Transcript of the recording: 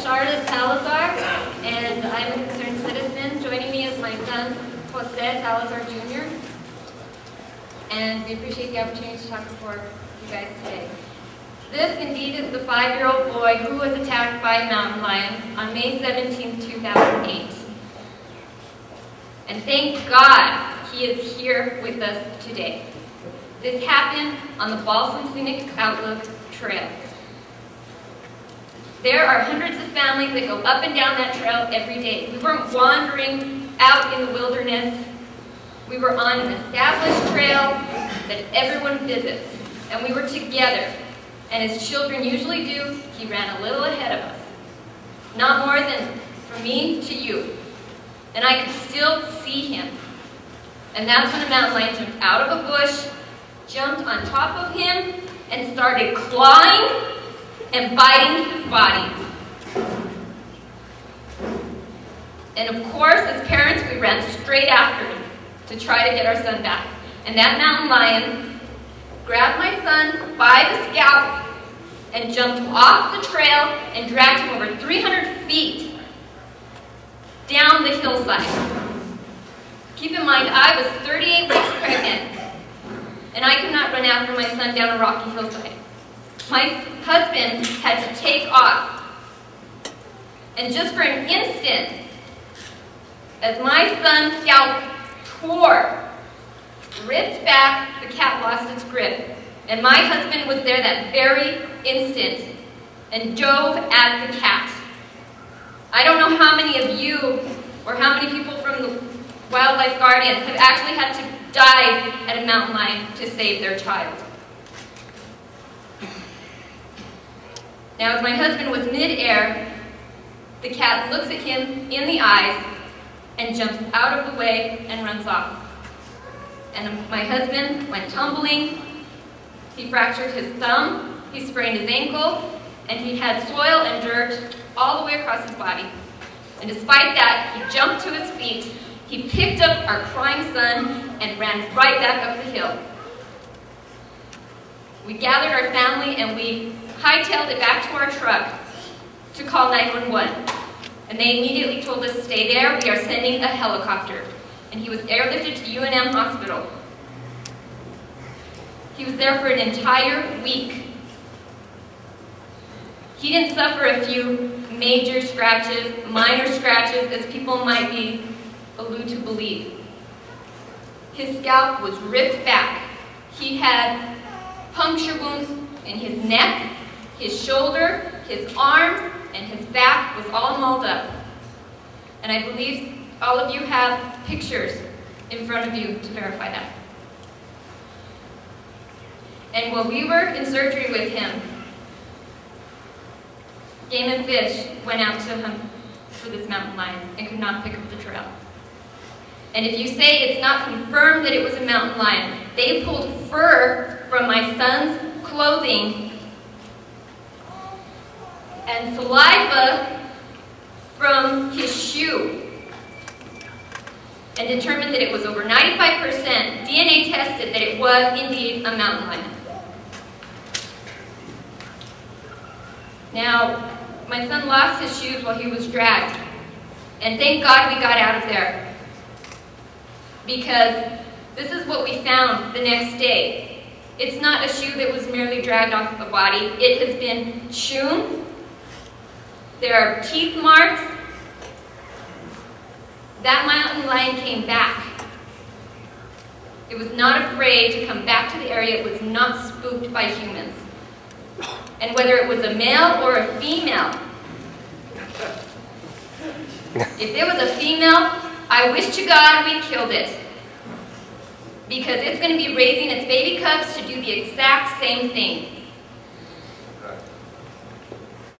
Charlotte Salazar, and I'm a concerned citizen. Joining me is my son, Jose Salazar Jr., and we appreciate the opportunity to talk before you guys today. This indeed is the 5-year-old boy who was attacked by a mountain lion on May 17, 2008. And thank God he is here with us today. This happened on the Balsam Scenic Outlook Trail. There are hundreds of families that go up and down that trail every day. We weren't wandering out in the wilderness. We were on an established trail that everyone visits, and we were together. And as children usually do, he ran a little ahead of us. Not more than from me to you. And I could still see him. And that's when a mountain lion jumped out of a bush, jumped on top of him, and started clawing and biting his body. And of course, as parents, we ran straight after him to try to get our son back. And that mountain lion grabbed my son by the scalp and jumped off the trail and dragged him over 300 feet down the hillside. Keep in mind, I was 38 weeks pregnant, and I could not run after my son down a rocky hillside. My husband had to take off. And just for an instant, as my son's scalp tore, ripped back, the cat lost its grip. And my husband was there that very instant and dove at the cat. I don't know how many of you or how many people from the Wildlife Guardians have actually had to dive at a mountain lion to save their child. Now, as my husband was mid-air, the cat looks at him in the eyes and jumps out of the way and runs off. And my husband went tumbling. He fractured his thumb, he sprained his ankle, and he had soil and dirt all the way across his body. And despite that, he jumped to his feet, he picked up our crying son, and ran right back up the hill. We gathered our family and we hightailed it back to our truck to call 911. And they immediately told us, stay there, we are sending a helicopter. And he was airlifted to UNM Hospital. He was there for an entire week. He didn't suffer a few major scratches, minor scratches, as people might be allude to believe. His scalp was ripped back. He had puncture wounds in his neck, his shoulder, his arms, and his back was all mauled up. And I believe all of you have pictures in front of you to verify that. And while we were in surgery with him, Game and Fish went out to hunt for this mountain lion and could not pick up the trail. And if you say it's not confirmed that it was a mountain lion, they pulled fur from my son's clothing and saliva from his shoe and determined that it was over 95% DNA tested that it was indeed a mountain lion. Now, my son lost his shoes while he was dragged, and thank God we got out of there, because this is what we found the next day. It's not a shoe that was merely dragged off the body. It has been chewed. There are teeth marks. That mountain lion came back. It was not afraid to come back to the area. It was not spooked by humans. And whether it was a male or a female, if it was a female, I wish to God we killed it, because it's going to be raising its baby cubs to do the exact same thing.